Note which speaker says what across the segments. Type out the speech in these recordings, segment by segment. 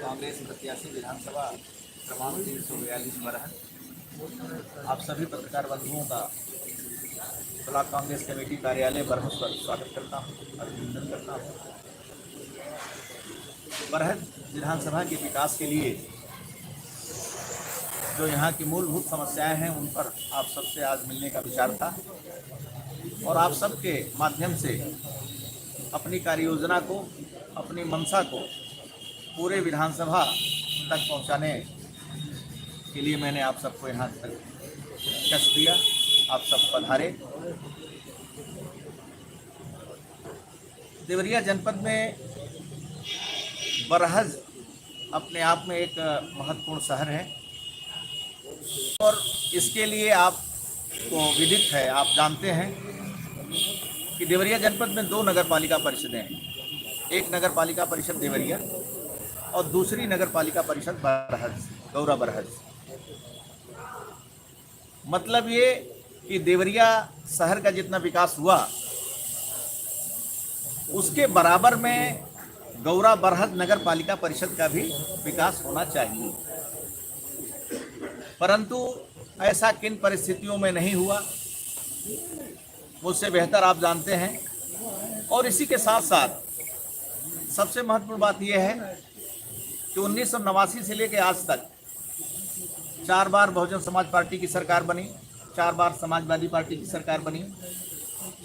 Speaker 1: कांग्रेस प्रत्याशी विधानसभा क्रमांक 342 बरहट। आप सभी पत्रकार बंधुओं का ब्लॉक कांग्रेस कमेटी कार्यालय बरहट पर स्वागत करता हूँ, अभिनंदन करता हूँ। बरहट विधानसभा के विकास के लिए जो यहाँ की मूलभूत समस्याएं हैं उन पर आप सबसे आज मिलने का विचार था और आप सबके माध्यम से अपनी कार्य योजना को, अपनी मंशा को पूरे विधानसभा तक पहुँचाने के लिए मैंने आप सबको यहाँ तक कष्ट दिया। आप सब पधारे। देवरिया जनपद में बरहज अपने आप में एक महत्वपूर्ण शहर है और इसके लिए आपको विदित है, आप जानते हैं कि देवरिया जनपद में 2 नगर पालिका परिषदें हैं। एक नगर पालिका परिषद देवरिया और दूसरी नगर पालिका परिषद बरहज, गौरा बरहज। मतलब ये कि देवरिया शहर का जितना विकास हुआ उसके बराबर में गौरा बरहज नगर पालिका परिषद का भी विकास होना चाहिए, परंतु ऐसा किन परिस्थितियों में नहीं हुआ मुझसे बेहतर आप जानते हैं। और इसी के साथ साथ सबसे महत्वपूर्ण बात यह है कि 1989 से लेकर आज तक 4 बार बहुजन समाज पार्टी की सरकार बनी, 4 बार समाजवादी पार्टी की सरकार बनी,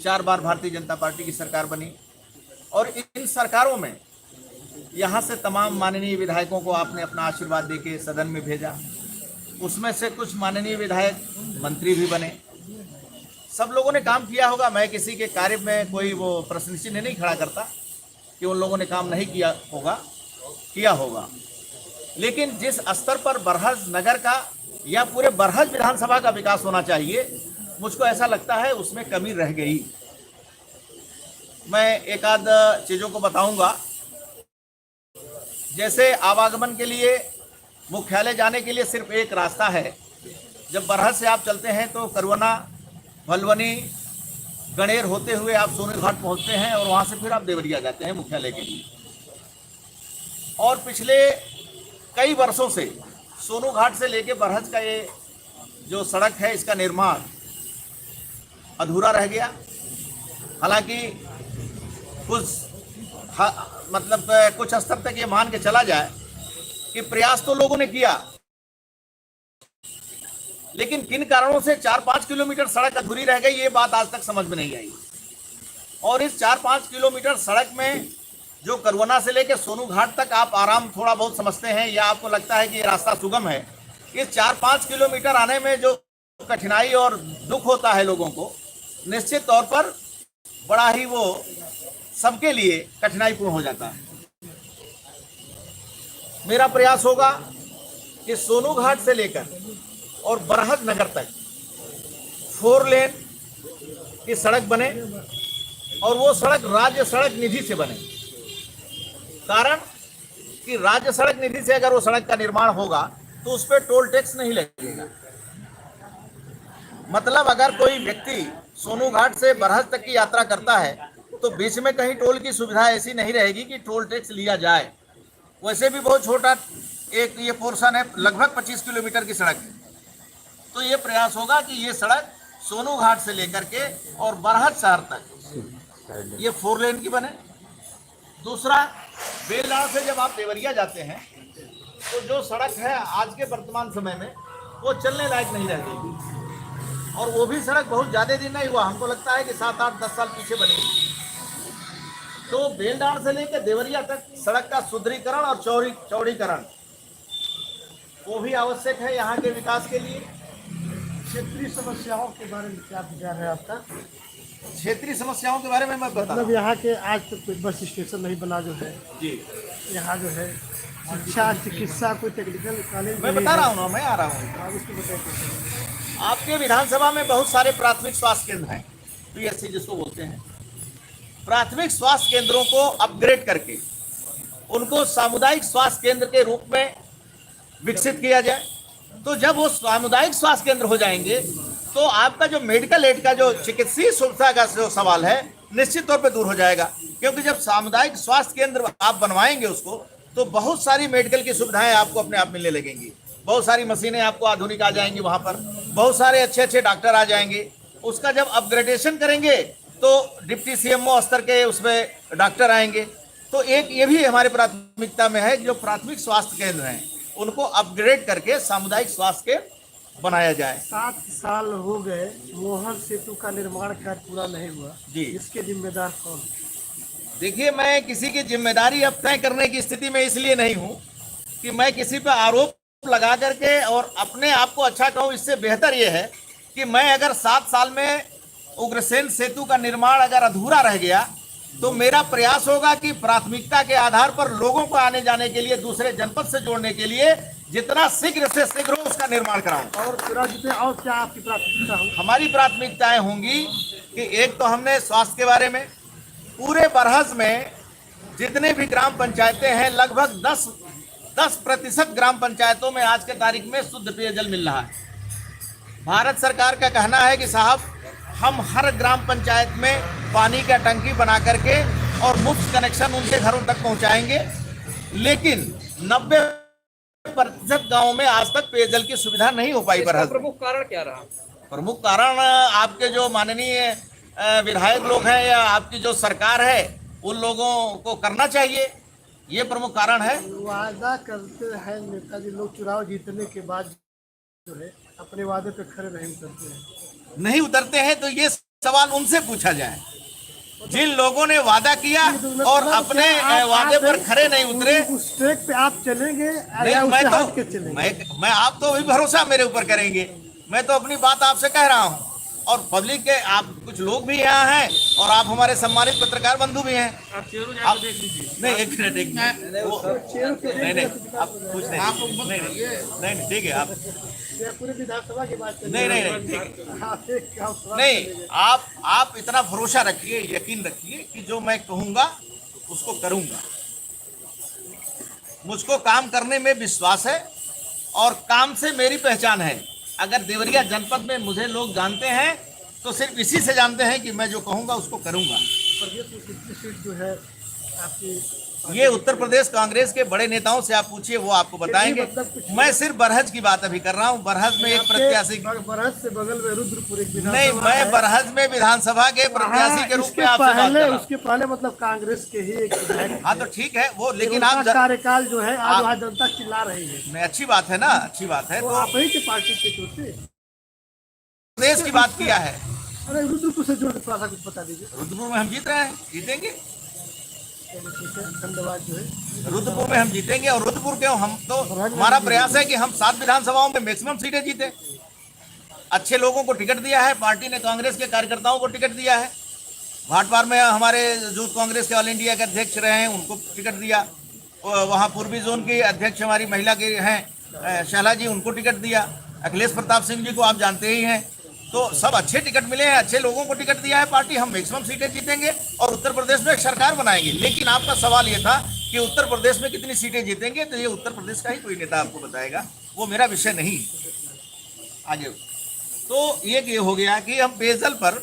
Speaker 1: 4 बार भारतीय जनता पार्टी की सरकार बनी और इन सरकारों में यहाँ से तमाम माननीय विधायकों को आपने अपना आशीर्वाद देके सदन में भेजा। उसमें से कुछ माननीय विधायक मंत्री भी बने। सब लोगों ने काम किया होगा। मैं किसी के कार्य में कोई वो प्रश्न चिन्ह नहीं खड़ा करता कि उन लोगों ने काम नहीं किया होगा, लेकिन जिस स्तर पर बरहज नगर का या पूरे बरहज विधानसभा का विकास होना चाहिए, मुझको ऐसा लगता है उसमें कमी रह गई। मैं एक आध चीज़ों को बताऊंगा। जैसे आवागमन के लिए मुख्यालय जाने के लिए सिर्फ एक रास्ता है। जब बरहज से आप चलते हैं तो करवना, भलवनी, गणेर होते हुए आप सोने घाट पहुंचते हैं और वहां से फिर आप देवरिया जाते हैं मुख्यालय के लिए। और पिछले कई वर्षों से सोनू घाट से लेके बरहज का ये जो सड़क है इसका निर्माण अधूरा रह गया। हालांकि कुछ स्तर तक ये मान के चला जाए कि प्रयास तो लोगों ने किया, लेकिन किन कारणों से 4-5 किलोमीटर सड़क अधूरी रह गई ये बात आज तक समझ में नहीं आई। और इस 4-5 किलोमीटर सड़क में जो करवना से लेकर सोनू घाट तक आप आराम थोड़ा बहुत समझते हैं या आपको लगता है कि ये रास्ता सुगम है, इस 4-5 किलोमीटर आने में जो कठिनाई और दुख होता है लोगों को, निश्चित तौर पर बड़ा ही वो सबके लिए कठिनाईपूर्ण हो जाता है। मेरा प्रयास होगा कि सोनू घाट से लेकर और बरहज नगर तक 4 लेन की सड़क बने और वो सड़क राज्य सड़क निधि से बने। कारण कि राज्य सड़क निधि से अगर वो सड़क का निर्माण होगा तो उस पर टोल टैक्स नहीं लगेगा। मतलब अगर कोई व्यक्ति सोनू घाट से बरहज तक की यात्रा करता है तो बीच में कहीं टोल की सुविधा ऐसी नहीं रहेगी कि टोल टैक्स लिया जाए। वैसे भी बहुत छोटा एक ये पोर्शन है, लगभग 25 किलोमीटर की सड़क है। तो ये प्रयास होगा कि ये सड़क सोनू घाट से लेकर के और बरहज शहर तक ये 4 लेन की बने। दूसरा, बेलडांड से जब आप देवरिया जाते हैं तो जो सड़क है आज के वर्तमान समय में वो चलने लायक नहीं रह गई और वो भी सड़क बहुत ज़्यादा दिन नहीं हुआ, हमको लगता है कि 7-8-10 साल पीछे बनी। तो बेलडांड से लेकर देवरिया तक सड़क का सुदृढ़ीकरण और चौड़ीकरण वो भी आवश्यक है यहाँ के विकास के लिए।
Speaker 2: क्षेत्रीय समस्याओं के बारे में क्या विचार है आपका?
Speaker 1: क्षेत्रीय समस्याओं के बारे में मैं बता
Speaker 2: मतलब यहाँ के आज तक कोई बस स्टेशन नहीं बना जो है
Speaker 1: जी,
Speaker 2: यहाँ जो है शिक्षा, चिकित्सा, कोई टेक्निकल कॉलेज
Speaker 1: मैं बता रहा हूँ ना, मैं आ रहा हूँ।
Speaker 2: आप उसको बताइए।
Speaker 1: आपके विधानसभा में बहुत सारे प्राथमिक स्वास्थ्य केंद्र हैं, पीएचसी जिसको बोलते हैं। प्राथमिक स्वास्थ्य केंद्रों को अपग्रेड करके उनको सामुदायिक स्वास्थ्य केंद्र के रूप में विकसित किया जाए। तो जब वो सामुदायिक स्वास्थ्य केंद्र हो जाएंगे तो आपका जो मेडिकल एड का जो चिकित्सीय सुविधा का जो सवाल है निश्चित तौर पे दूर हो जाएगा। क्योंकि जब सामुदायिक स्वास्थ्य केंद्र आप बनवाएंगे उसको तो बहुत सारी मेडिकल की सुविधाएं आपको अपने आप मिलने लगेंगी, बहुत सारी मशीनें आपको आधुनिक आ जाएंगी, वहां पर बहुत सारे अच्छे अच्छे डॉक्टर आ जाएंगे। उसका जब अपग्रेडेशन करेंगे तो डिप्टी सीएमओ स्तर के उसमें डॉक्टर आएंगे। तो एक ये भी हमारे प्राथमिकता में है, जो प्राथमिक स्वास्थ्य केंद्र हैं उनको अपग्रेड करके सामुदायिक स्वास्थ्य के बनाया जाए।
Speaker 2: 7 साल हो गए, मोहन सेतु का निर्माण कार्य पूरा नहीं हुआ
Speaker 1: जी।
Speaker 2: इसके जिम्मेदार कौन?
Speaker 1: देखिए, मैं किसी की जिम्मेदारी अब तय करने की स्थिति में इसलिए नहीं हूं कि मैं किसी पर आरोप लगा करके और अपने आप को अच्छा कहूं। इससे बेहतर यह है कि मैं अगर 7 साल में उग्रसेन सेतु का निर्माण अगर अधूरा रह गया तो मेरा प्रयास होगा कि प्राथमिकता के आधार पर लोगों को आने जाने के लिए दूसरे जनपद से जोड़ने के लिए जितना शीघ्र से शीघ्र हो उसका निर्माण कराऊं।
Speaker 2: और और क्या आपकी प्राथमिकता हो?
Speaker 1: हमारी प्राथमिकताएं होंगी कि एक तो हमने स्वास्थ्य के बारे में, पूरे बरहज में जितने भी ग्राम पंचायतें हैं लगभग 10% ग्राम पंचायतों में आज के तारीख में शुद्ध पेयजल मिल रहा है। भारत सरकार का कहना है कि साहब हम हर ग्राम पंचायत में पानी का टंकी बना करके और मुफ्त कनेक्शन उनके घरों तक पहुंचाएंगे, लेकिन 90% गांवों में आज तक पेयजल की सुविधा नहीं हो पाई।
Speaker 3: इसका प्रमुख कारण क्या रहा?
Speaker 1: प्रमुख कारण आपके जो माननीय विधायक लोग हैं या आपकी जो सरकार है उन लोगों को करना चाहिए, ये प्रमुख कारण है।
Speaker 2: वादा करते हैं नेताजी लोग, चुनाव जीतने के बाद जो है अपने वादे पे खड़े नहीं उतरते हैं।
Speaker 1: तो ये सवाल उनसे पूछा जाए, जिन लोगों ने वादा किया और अपने वादे पर खड़े नहीं उतरे।
Speaker 2: उस ट्रैक पे आप चलेंगे
Speaker 1: नहीं, मैं आप तो भी भरोसा मेरे ऊपर करेंगे। मैं तो अपनी बात आपसे कह रहा हूँ और पब्लिक के आप कुछ लोग भी यहाँ हैं और आप हमारे सम्मानित पत्रकार बंधु भी हैं। आप देख लीजिए। नहीं, एक मिनट नहीं आप कुछ नहीं ठीक है। आप
Speaker 2: पूरे विधानसभा की बात
Speaker 1: नहीं, आप इतना भरोसा रखिए, यकीन रखिए कि जो मैं कहूँगा उसको करूँगा। मुझको काम करने में विश्वास है और काम से मेरी पहचान है। अगर देवरिया जनपद में मुझे लोग जानते हैं तो सिर्फ इसी से जानते हैं कि मैं जो कहूँगा उसको करूँगा।
Speaker 2: सीट जो है आपकी,
Speaker 1: ये उत्तर प्रदेश कांग्रेस के बड़े नेताओं से आप पूछिए, वो आपको बताएंगे। मैं सिर्फ बरहज की बात अभी कर रहा हूँ। बरहज में एक प्रत्याशी,
Speaker 2: बरहज से बगल में रुद्रपुर एक
Speaker 1: नहीं, मैं बरहज में विधानसभा के प्रत्याशी के रूप में आपसे बात कर रहा हूं।
Speaker 2: उसके पहले मतलब कांग्रेस के ही एक,
Speaker 1: हाँ तो ठीक है वो, लेकिन आप
Speaker 2: कार्यकाल जो है आज वहाँ जनता चिल्ला रही है।
Speaker 1: नहीं, अच्छी बात है ना, अच्छी बात है। तो
Speaker 2: आप ही के पार्टी के चोटे
Speaker 1: प्रदेश की बात किया है।
Speaker 2: अरे रुद्रपुर से जोड़ थोड़ा सा कुछ बता दीजिए।
Speaker 1: रुद्रपुर में हम जीत रहे हैं, जीतेंगे।
Speaker 2: धन्यवाद। जो है
Speaker 1: रुद्रपुर में हम जीतेंगे और रुद्रपुर के हम तो हमारा प्रयास है कि हम 7 विधानसभाओं में मैक्सिमम सीटें जीते। अच्छे लोगों को टिकट दिया है पार्टी ने, कांग्रेस के कार्यकर्ताओं को टिकट दिया है। भाटपार में हमारे यूथ कांग्रेस के ऑल इंडिया के अध्यक्ष रहे हैं, उनको टिकट दिया। वहाँ पूर्वी जोन की अध्यक्ष हमारी महिला के हैं शैला जी, उनको टिकट दिया। अखिलेश प्रताप सिंह जी को आप जानते ही हैं। तो सब अच्छे टिकट मिले हैं, अच्छे लोगों को टिकट दिया है पार्टी। हम मैक्सिमम सीटें जीतेंगे और उत्तर प्रदेश में एक सरकार बनाएंगे। लेकिन आपका सवाल ये था कि उत्तर प्रदेश में कितनी सीटें जीतेंगे, तो ये उत्तर प्रदेश का ही कोई नेता आपको बताएगा, वो मेरा विषय नहीं। आगे तो ये हो गया कि हम पेयजल पर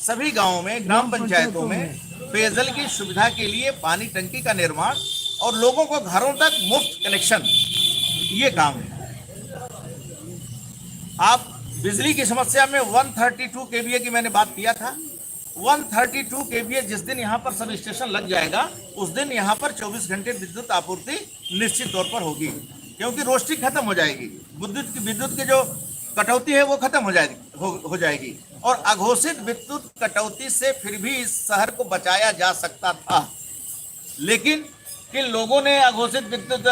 Speaker 1: सभी गाँवों में, ग्राम पंचायतों में पेयजल की सुविधा के लिए पानी टंकी का निर्माण और लोगों को घरों तक मुफ्त कनेक्शन, ये काम है। आप बिजली की समस्या में 132 केवीए की मैंने बात किया था। 132 केवीए जिस दिन यहाँ पर सब स्टेशन लग जाएगा उस दिन यहाँ पर 24 घंटे विद्युत आपूर्ति निश्चित तौर पर होगी, क्योंकि रोस्टिंग खत्म हो जाएगी। विद्युत की जो कटौती है वो खत्म हो जाएगी और अघोषित विद्युत कटौती से फिर भी इस शहर को बचाया जा सकता था, लेकिन किन लोगों ने अघोषित विद्युत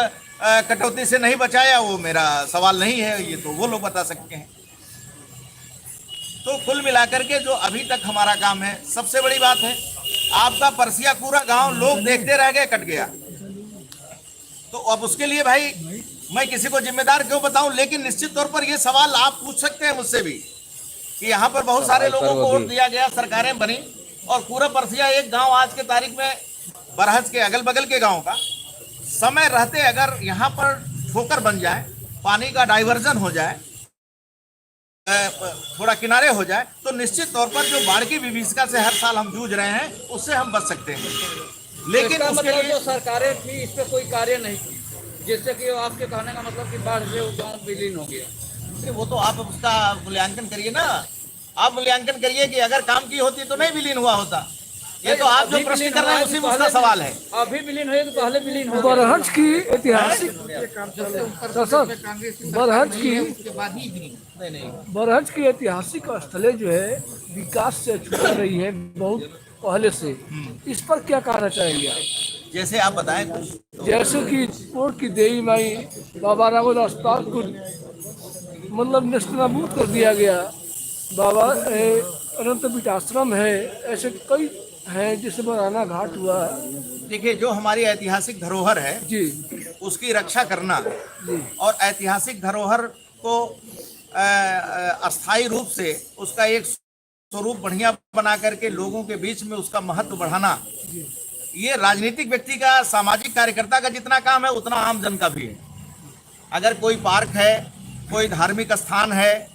Speaker 1: कटौती से नहीं बचाया वो मेरा सवाल नहीं है, ये तो वो लोग बता सकते हैं। तो कुल मिलाकर के जो अभी तक हमारा काम है, सबसे बड़ी बात है आपका परसिया पूरा गांव लोग देखते रह गए, कट गया। तो अब उसके लिए भाई मैं किसी को जिम्मेदार क्यों बताऊं, लेकिन निश्चित तौर पर ये सवाल आप पूछ सकते हैं मुझसे भी कि यहाँ पर बहुत सारे लोगों को वोट दिया गया, सरकारें बनी और पूरा परसिया एक गाँव आज के तारीख में बरहज के अगल बगल के गाँव का समय रहते अगर यहाँ पर ठोकर बन जाए, पानी का डाइवर्जन हो जाए, थोड़ा किनारे हो जाए, तो निश्चित तौर पर जो बाढ़ की विभीषिका से हर साल हम जूझ रहे हैं उससे हम बच सकते हैं। लेकिन
Speaker 3: इसका
Speaker 1: उसके
Speaker 3: मतलब
Speaker 1: लिए
Speaker 3: जो सरकारें थी इस पे कोई कार्य नहीं की, जिससे कि आपके कहने का मतलब कि बाढ़ से वो गाँव विलीन हो गया।
Speaker 1: अरे वो तो आप उसका मूल्यांकन करिए ना। आप मूल्यांकन करिए कि अगर काम की होती तो नहीं विलीन हुआ होता। ये तो आप जो
Speaker 3: अभी
Speaker 1: प्रश्न
Speaker 3: विलीन
Speaker 1: कर रहे
Speaker 3: हुआ
Speaker 1: हैं
Speaker 3: है
Speaker 1: उसी
Speaker 3: कि
Speaker 1: में उसका
Speaker 3: पहले
Speaker 1: सवाल है।
Speaker 3: अभी विलीन हुए तो पहले विलीन हो गया।
Speaker 4: बरहज की ऐतिहासिक सर बरहज की
Speaker 1: नहीं नहीं,
Speaker 4: बरहज की ऐतिहासिक स्थलें जो है विकास से छूट रही है बहुत पहले से। इस पर क्या कहना चाहेंगे आप?
Speaker 1: जैसे आप बताएं कुछ।
Speaker 4: जैसे कि कोर्ट की देवी माई, बाबा राघव अस्पताल को मतलब नेस्तनाबूद कर दिया गया, बाबा अनंत बीट आश्रम है, ऐसे कई हैं जिससे बराना घाट हुआ।
Speaker 1: देखिए, जो हमारी ऐतिहासिक धरोहर है
Speaker 4: जी
Speaker 1: उसकी रक्षा करना
Speaker 4: जी
Speaker 1: और ऐतिहासिक धरोहर को अस्थायी रूप से उसका एक स्वरूप बढ़िया बना करके लोगों के बीच में उसका महत्व बढ़ाना, ये राजनीतिक व्यक्ति का, सामाजिक कार्यकर्ता का जितना काम है उतना आम जन का भी है। अगर कोई पार्क है, कोई धार्मिक स्थान है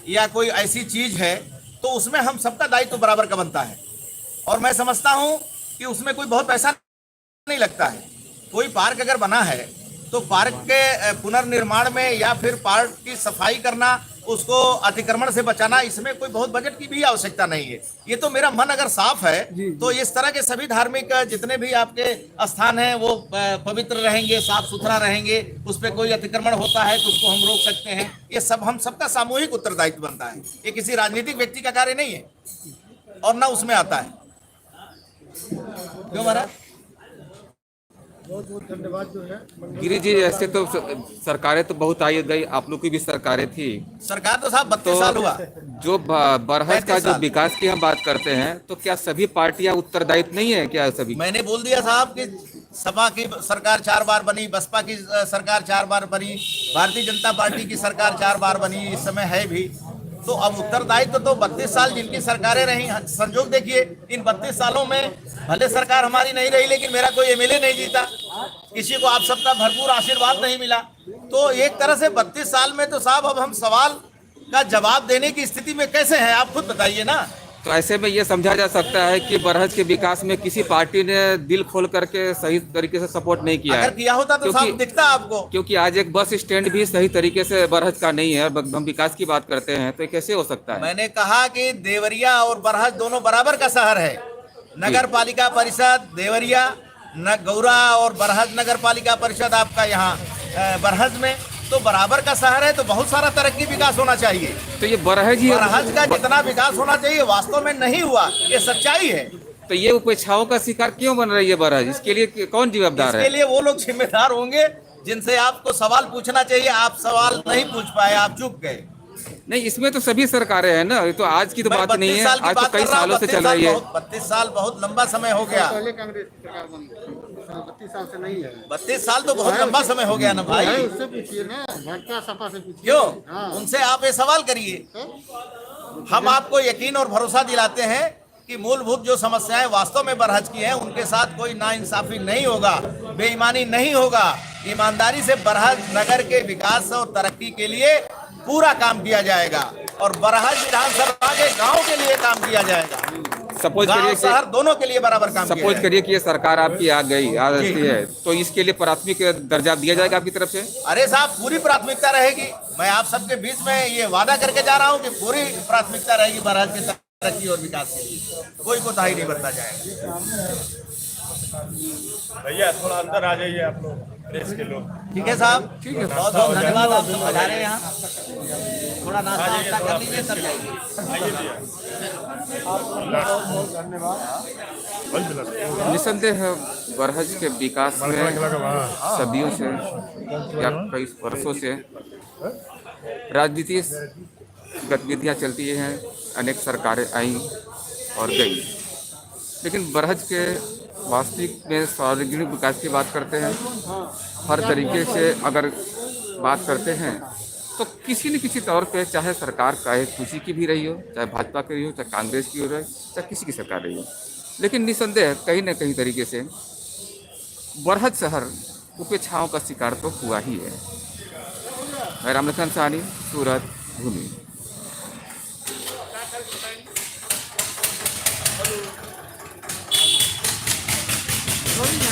Speaker 1: या कोई ऐसी चीज है तो उसमें हम सबका दायित्व बराबर का बनता है। और मैं समझता हूं कि उसमें कोई बहुत पैसा नहीं लगता है। कोई पार्क अगर बना है तो पार्क के पुनर्निर्माण में या फिर पार्क की सफाई करना, उसको अतिक्रमण से बचाना, इसमें कोई बहुत बजट की भी आवश्यकता नहीं है। ये तो मेरा मन अगर साफ है तो इस तरह के सभी धार्मिक जितने भी आपके स्थान हैं वो पवित्र रहेंगे, साफ सुथरा रहेंगे। उस पर कोई अतिक्रमण होता है तो उसको हम रोक सकते हैं। ये सब हम सबका सामूहिक उत्तरदायित्व बनता है। ये किसी राजनीतिक व्यक्ति का कार्य नहीं है और ना उसमें आता है। क्यों महाराज?
Speaker 2: बहुत बहुत धन्यवाद जो है।
Speaker 5: गिरी जी, ऐसे तो सरकारें तो बहुत आई गई, आप लोग की भी सरकारें थी।
Speaker 1: सरकार तो साहब 32 साल हुआ।
Speaker 5: जो बरहज का
Speaker 1: 35
Speaker 5: जो
Speaker 1: साल।
Speaker 5: विकास की हम बात करते हैं तो क्या सभी पार्टियां उत्तरदायित्व नहीं है क्या सभी?
Speaker 1: मैंने बोल दिया साहब कि सपा की सरकार 4 बार बनी, बसपा की सरकार 4 बार बनी, भारतीय जनता पार्टी की सरकार 4 बार बनी, इस समय है भी। तो अब उत्तरदायित्व तो 32 साल जिनकी सरकारें रही, संजोग देखिए इन 32 सालों में भले सरकार हमारी नहीं रही लेकिन मेरा कोई एमएलए नहीं जीता, किसी को आप सबका भरपूर आशीर्वाद नहीं मिला। तो एक तरह से 32 साल में तो साहब अब हम सवाल का जवाब देने की स्थिति में कैसे हैं, आप खुद बताइए ना।
Speaker 5: तो ऐसे में ये समझा जा सकता है कि बरहज के विकास में किसी पार्टी ने दिल खोल करके सही तरीके से सपोर्ट नहीं किया है।
Speaker 1: अगर किया होता तो साहब दिखता आपको।
Speaker 5: क्योंकि आज एक बस स्टैंड भी सही तरीके से बरहज का नहीं है, हम विकास की बात करते हैं तो ये कैसे हो सकता है?
Speaker 1: मैंने कहा कि देवरिया और बरहज दोनों बराबर का शहर है। नगर पालिका परिषद देवरिया, न गौरा और बरहज नगर पालिका परिषद आपका यहाँ बरहज में, तो बराबर का शहर है तो बहुत सारा तरक्की विकास होना चाहिए।
Speaker 5: तो ये बरहज ही
Speaker 1: बरहज का जितना विकास होना चाहिए वास्तव में नहीं हुआ, ये सच्चाई है।
Speaker 5: तो ये उपेक्षाओं का शिकार क्यों बन रही है बरहज? इसके लिए कौन जिम्मेदार है?
Speaker 1: इसके लिए वो लोग जिम्मेदार होंगे जिनसे आपको सवाल पूछना चाहिए। आप सवाल नहीं पूछ पाए, आप चुप गए।
Speaker 5: नहीं, इसमें तो सभी सरकारें हैं ना, ये तो आज की तो बात नहीं है, आज तो कई सालों से चल रही है।
Speaker 1: 32 साल बहुत लंबा समय हो गया।
Speaker 2: पहले कांग्रेस की सरकार बन गई, 32 साल से नहीं है।
Speaker 1: 32 साल तो बहुत लंबा समय हो गया ना भाई।
Speaker 2: उससे पूछिए ना, भाजपा सपा से पूछिए।
Speaker 1: क्यों? उनसे आप ये सवाल करिए। हम आपको यकीन और भरोसा दिलाते हैं कि मूलभूत जो समस्याएं वास्तव में बरहज की हैं उनके साथ कोई नाइंसाफी नहीं होगा, बेईमानी नहीं होगा। ईमानदारी से बरहज नगर के विकास और तरक्की के लिए पूरा काम किया जाएगा और बरहज विधानसभा के गांव के लिए काम किया जाएगा।
Speaker 5: सपोज
Speaker 1: गांव
Speaker 5: करिए
Speaker 1: शहर दोनों के लिए बराबर काम किया
Speaker 5: सपोज
Speaker 1: जाएगा।
Speaker 5: करिए कि ये सरकार आपकी आ गई आ रही है तो इसके लिए प्राथमिक दर्जा दिया जाएगा आपकी तरफ से?
Speaker 1: अरे साहब, पूरी प्राथमिकता रहेगी। मैं आप सबके बीच में ये वादा करके जा रहा हूँ कि पूरी प्राथमिकता रहेगी बरहज के तरक्की और विकास के लिए, कोई कोताही नहीं बरता जाएगा।
Speaker 6: भैया थोड़ा अंदर आ जाइए आप लोग, प्रेस के लोग।
Speaker 1: ठीक है साहब, ठीक है, बहुत बहुत धन्यवाद। आप सब पधारे हैं यहाँ, थोड़ा नाश्ता वास्ता कर लीजिए तब जाइए।
Speaker 6: आइए भैया।
Speaker 5: निसंदेह बरहज के विकास में सदियों से या कई वर्षों से राजनीति गतिविधियां चलती हैं, अनेक सरकारें आई और गई, लेकिन बरहज के वास्तविक में सार्वजनिक विकास की बात करते हैं, हर तरीके से अगर बात करते हैं तो किसी न किसी तौर पे, चाहे सरकार चाहे किसी की भी रही हो, चाहे भाजपा की रही हो, चाहे कांग्रेस की हो रही, चाहे किसी की सरकार रही हो, लेकिन निसंदेह कहीं न कहीं तरीके से बरहज शहर उपेक्षाओं का शिकार तो हुआ ही है। मैं रामलखन साहनी, सूरत, भूमि।
Speaker 2: थोड़ी